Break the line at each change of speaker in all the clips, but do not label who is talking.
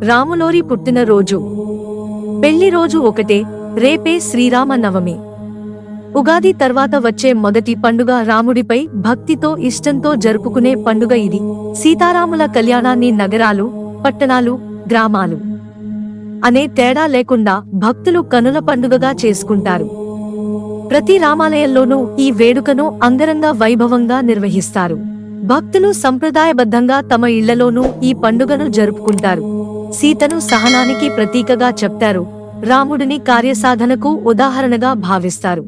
రాములోరి పుట్టినరోజు. పెళ్లి రోజు ఒకటే, రేపే శ్రీరామ నవమి. ఉగాది తర్వాత వచ్చే మొదటి పండుగ రాముడిపై భక్తితో ఇష్టంతో జరుపుకునే పండుగ ఇది. సీతారాముల కళ్యాణాన్ని నగరాలు, పట్టణాలు, గ్రామాలు అనే తేడా లేకుండా భక్తులు కనుల పండుగగా చేసుకుంటారు. ప్రతి రామాలయంలోనూ ఈ వేడుకను అంగరంగ వైభవంగా నిర్వహిస్తారు. భక్తులు సంప్రదాయబద్ధంగా తమ ఇళ్లలోనూ ఈ పండుగను జరుపుకుంటారు. సీతను సహనానికి ప్రతీకగా చెప్తారు, రాముడిని కార్యసాధనకు ఉదాహరణగా భావిస్తారు.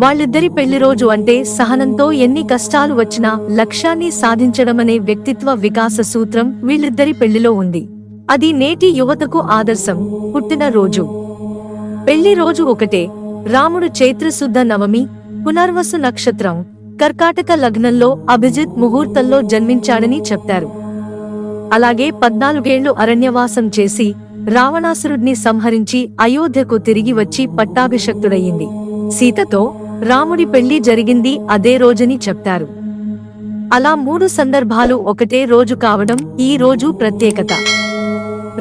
వాళ్ళిద్దరి పెళ్లి రోజు అంటే సహనంతో ఎన్ని కష్టాలు వచ్చినా లక్ష్యాన్ని సాధించడమనే వ్యక్తిత్వ వికాస సూత్రం వీళ్ళిద్దరి పెళ్లిలో ఉంది. అది నేటి యువతకు ఆదర్శం. పుట్టినరోజు. పెళ్లి రోజు ఒకటే, రాముడు చైత్రశుద్ధ నవమి, పునర్వసు నక్షత్రం, కర్కాటక లగ్నంలో అభిజిత్ ముహూర్తంలో జన్మించాడని చెప్తారు. అలాగే 14 ఏళ్లు అరణ్యవాసం చేసి రావణాసురుడిని సంహరించి అయోధ్యకు తిరిగి వచ్చి పట్టాభిషక్తుడయ్యింది. సీతతో రాముడి పెళ్లి జరిగింది అదే రోజని చెప్తారు. అలా 3 సందర్భాలు ఒకటే రోజు కావడం ఈ రోజు ప్రత్యేకత.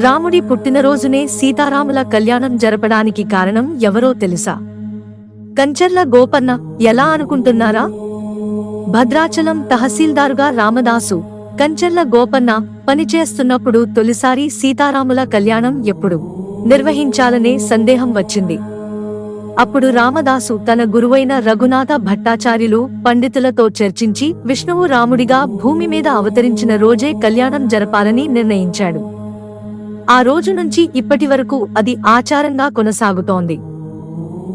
రాముడి పుట్టినరోజునే సీతారాముల కళ్యాణం జరపడానికి కారణం ఎవరో తెలుసా? కంచర్ల గోపన్న. ఎలా అనుకుంటున్నారా? భద్రాచలం తహసీల్దారుగా రామదాసు, కంచర్ల గోపన్న పనిచేస్తున్నప్పుడు తొలిసారి సీతారాముల కళ్యాణం ఎప్పుడు నిర్వహించాలనే సందేహం వచ్చింది. అప్పుడు రామదాసు తన గురువైన రఘునాథ భట్టాచార్యులు పండితులతో చర్చించి విష్ణువు రాముడిగా భూమి మీద అవతరించిన రోజే కళ్యాణం జరపాలని నిర్ణయించాడు. ఆ రోజు నుంచి ఇప్పటి వరకు అది ఆచారంగా కొనసాగుతోంది.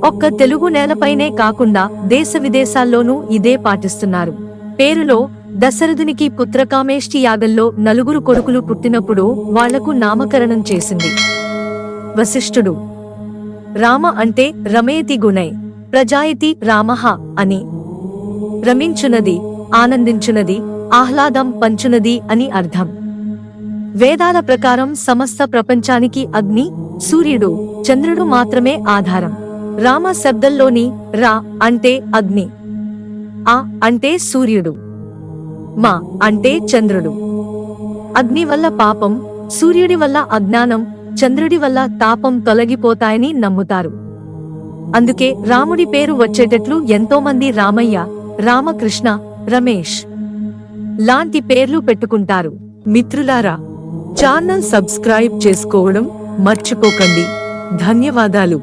ఒక్క తెలుగు నేలపైనే కాకుండా దేశ విదేశాల్లోనూ ఇదే పాటిస్తున్నారు. పేరులో దశరథునికి పుత్రకామేష్టి యాగంలో 4 కొడుకులు పుట్టినప్పుడు వాళ్లకు నామకరణం చేసింది వశిష్ఠుడు. రామ అంటే రమేతి గుణై ప్రజాయతి రామః అని. రమించునది, ఆనందించునది, ఆహ్లాదం పంచునది అని అర్థం. వేదాల ప్రకారం సమస్త ప్రపంచానికి అగ్ని, సూర్యుడు, చంద్రుడు మాత్రమే ఆధారం. రామ శబ్దంలోని రా అంటే అగ్ని, ఆ అంటే సూర్యుడు, మా అంటే చంద్రుడు. అగ్ని వల్ల పాపం, సూర్యుడి వల్ల అజ్ఞానం, చంద్రుడి వల్ల తాపం తొలగిపోతాయని నమ్ముతారు. అందుకే రాముడి పేరు వచ్చేటట్లు ఎంతోమంది రామయ్య, రామకృష్ణ, రమేష్ లాంటి పేర్లు పెట్టుకుంటారు. మిత్రులారా, ఛానల్ సబ్స్క్రైబ్ చేసుకోవడం మర్చిపోకండి. ధన్యవాదాలు.